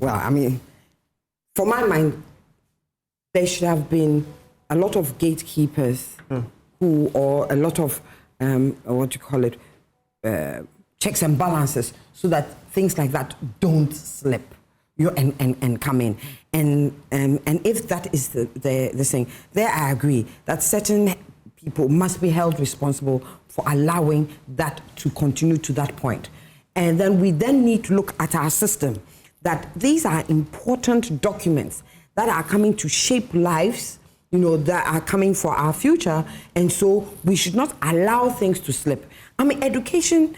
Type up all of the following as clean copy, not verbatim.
well, I mean, for my mind, there should have been a lot of gatekeepers or a lot of, checks and balances so that things like that don't slip and come in. And if that is the thing, there I agree that certain people must be held responsible for allowing that to continue to that point. And then we need to look at our system, that these are important documents that are coming to shape lives, that are coming for our future. And so we should not allow things to slip. I mean, education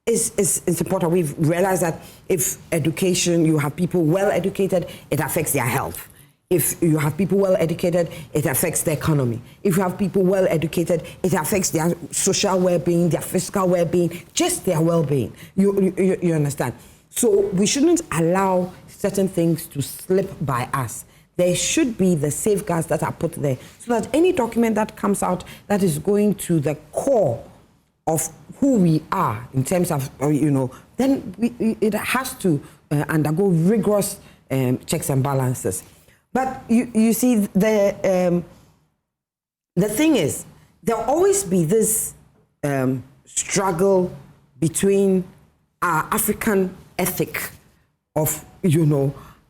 is important. We've realized that if education, you have people well educated, it affects their health. If you have people well educated, it affects the economy. If you have people well educated, it affects their social well-being, their physical well-being, just their well-being. You understand? So we shouldn't allow certain things to slip by us. There should be the safeguards that are put there so that any document that comes out that is going to the core of who we are in terms of, then it has to undergo rigorous checks and balances. But you see, the thing is, there'll always be this struggle between our African ethic of,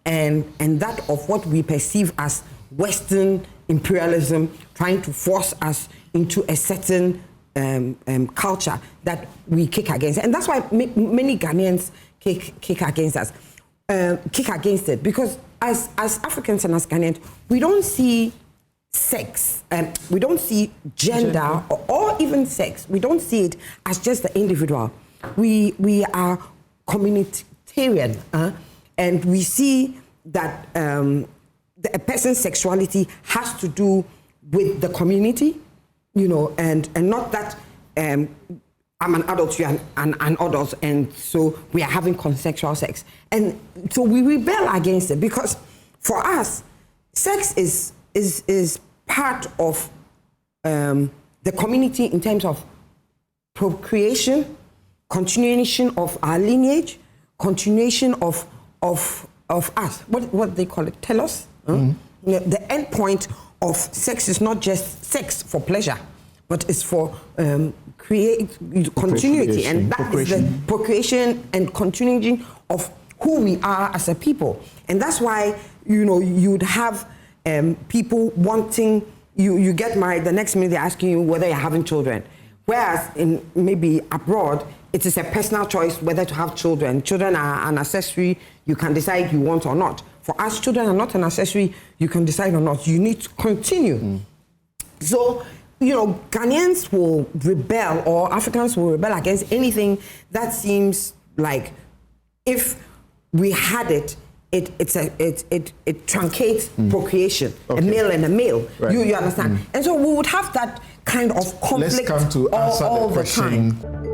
and that of what we perceive as Western imperialism trying to force us into a certain culture that we kick against. And that's why many Ghanaians kick against us, kick against it, because as Africans and as Ghanaians, we don't see sex, we don't see gender or even sex. We don't see it as just the individual. We are communitarian, and we see that a person's sexuality has to do with the community, and not that I'm an adult, you're an adult, and so we are having consensual sex. And so we rebel against it, because for us, sex is part of the community in terms of procreation, continuation of our lineage, continuation of us. What they call it? Telos. The end point of sex is not just sex for pleasure, but it's for continuity, and that is the procreation and continuity of who we are as a people. And that's why you'd have people wanting you get married, the next minute they're asking you whether you're having children, whereas in maybe abroad it is a personal choice whether to have children. Children are an accessory, you can decide you want or not. For us, children are not an accessory, you can decide or not. You need to continue. So, Ghanaians will rebel, or Africans will rebel against anything that seems like, if we had it, it truncates procreation, a male and a male. Right. You understand? And so we would have that kind of conflict. Let's come to answer all the question. The time.